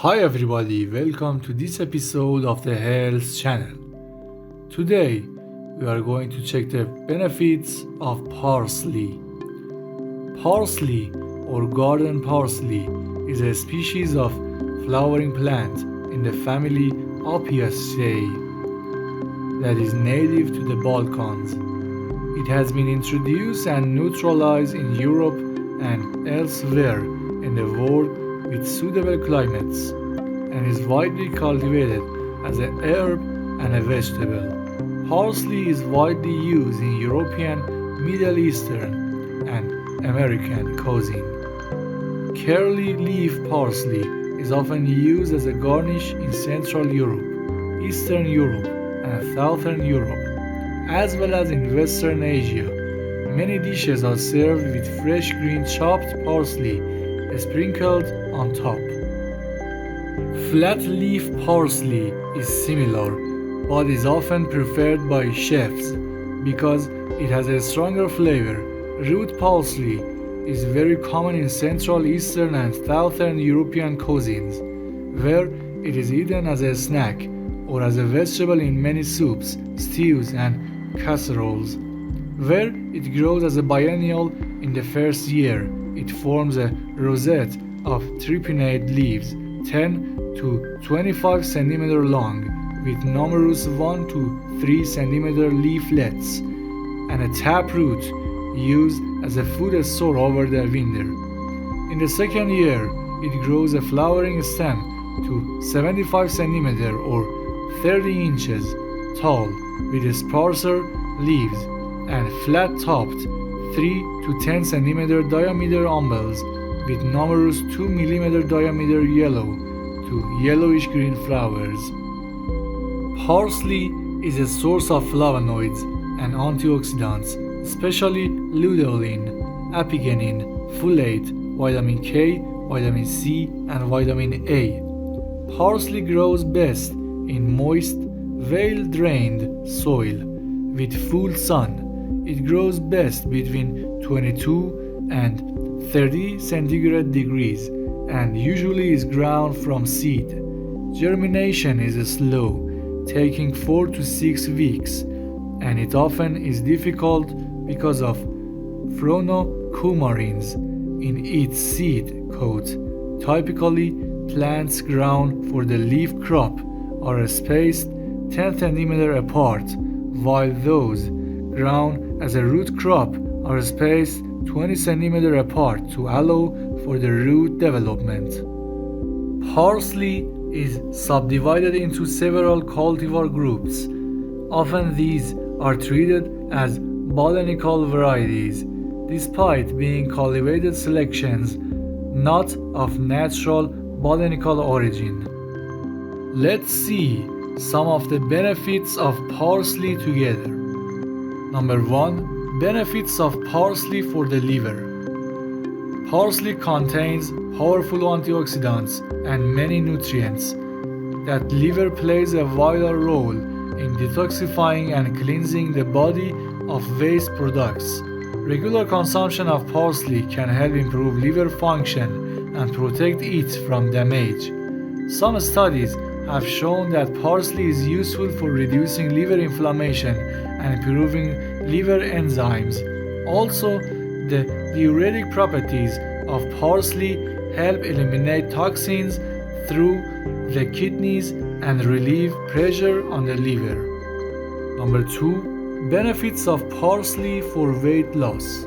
Hi everybody, welcome to this episode of the Health Channel. Today we are going to check the benefits of parsley. Parsley or garden parsley is a species of flowering plant in the family apiaceae that is native to the Balkans. It has been introduced and naturalized in Europe and elsewhere in the world with suitable climates, and is widely cultivated as an herb and a vegetable. Parsley is widely used in European, Middle Eastern, and American cuisine. Curly leaf parsley is often used as a garnish in Central Europe, Eastern Europe, and Southern Europe, as well as in Western Asia. Many dishes are served with fresh green chopped parsley sprinkled on top. Flat leaf parsley is similar, but is often preferred by chefs because it has a stronger flavor. Root parsley is very common in Central, Eastern, and Southern European cuisines, where it is eaten as a snack or as a vegetable in many soups, stews, and casseroles. Where it grows as a biennial in the first year, it forms a rosette of tripinnate leaves 10 to 25 cm long with numerous 1 to 3 cm leaflets and a taproot used as a food store over the winter. In the second year, it grows a flowering stem to 75 cm or 30 inches tall with sparser leaves and flat-topped 3 to 10 cm diameter umbels with numerous 2 mm diameter yellow to yellowish green flowers. Parsley is a source of flavonoids and antioxidants, especially luteolin, apigenin, folate, vitamin K, vitamin C, and vitamin A. Parsley grows best in moist, well-drained soil with full sun. It grows best between 22 and 30 centigrade degrees and usually is grown from seed. Germination is slow, taking 4 to 6 weeks, and it often is difficult because of phenocoumarins in its seed coat. Typically, plants grown for the leaf crop are spaced 10 cm apart, while those grown as a root crop are spaced 20 cm apart to allow for the root development. Parsley is subdivided into several cultivar groups. Often these are treated as botanical varieties, despite being cultivated selections not of natural botanical origin. Let's see some of the benefits of parsley together. Number 1. Benefits of parsley for the liver. Parsley contains powerful antioxidants and many nutrients that liver plays a vital role in detoxifying and cleansing the body of waste products. Regular consumption of parsley can help improve liver function and protect it from damage. Some studies have shown that parsley is useful for reducing liver inflammation and improving liver enzymes. Also, the diuretic properties of parsley help eliminate toxins through the kidneys and relieve pressure on the liver. Number 2. Benefits of parsley for weight loss.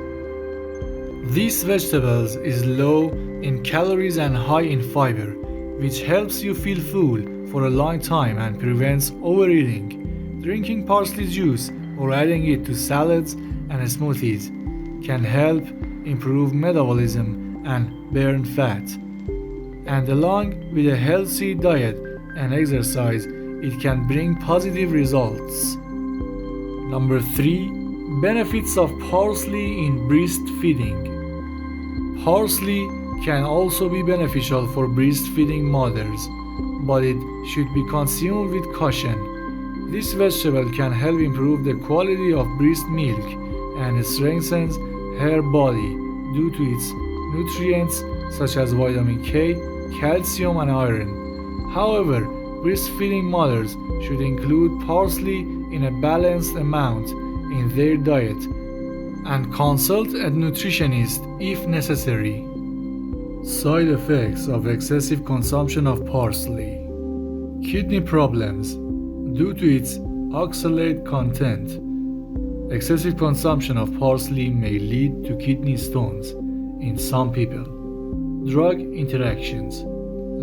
This vegetable is low in calories and high in fiber, which helps you feel full for a long time and prevents overeating. Drinking parsley juice or adding it to salads and smoothies can help improve metabolism and burn fat. And along with a healthy diet and exercise, it can bring positive results. Number 3. Benefits of parsley in breastfeeding. Parsley can also be beneficial for breastfeeding mothers, but it should be consumed with caution. This vegetable can help improve the quality of breast milk and strengthens her body due to its nutrients such as vitamin K, calcium and iron. However, breastfeeding mothers should include parsley in a balanced amount in their diet and consult a nutritionist if necessary. Side effects of excessive consumption of parsley. Kidney problems. Due to its oxalate content, excessive consumption of parsley may lead to kidney stones in some people. Drug interactions.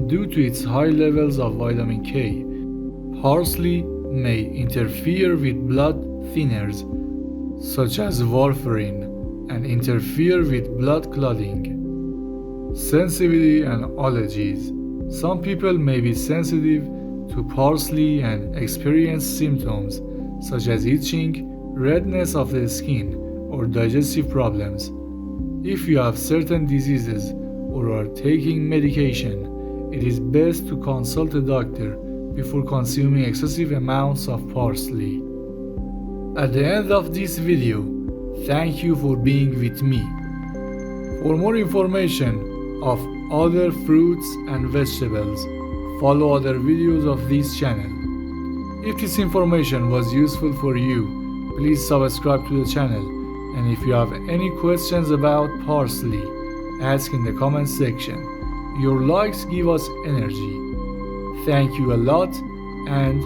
Due to its high levels of vitamin K, parsley may interfere with blood thinners such as warfarin and interfere with blood clotting. Sensitivity and allergies. Some people may be sensitive to parsley and experience symptoms such as itching, redness of the skin, or digestive problems. If you have certain diseases or are taking medication, it is best to consult a doctor before consuming excessive amounts of parsley. At the end of this video, thank you for being with me. For more information of other fruits and vegetables, follow other videos of this channel. If this information was useful for you, please subscribe to the channel, and if you have any questions about parsley, ask in the comment section. Your likes give us energy. Thank you a lot, and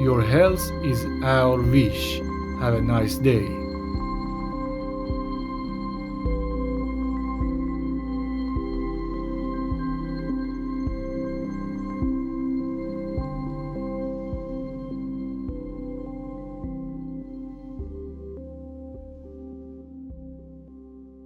your health is our wish. Have a nice day.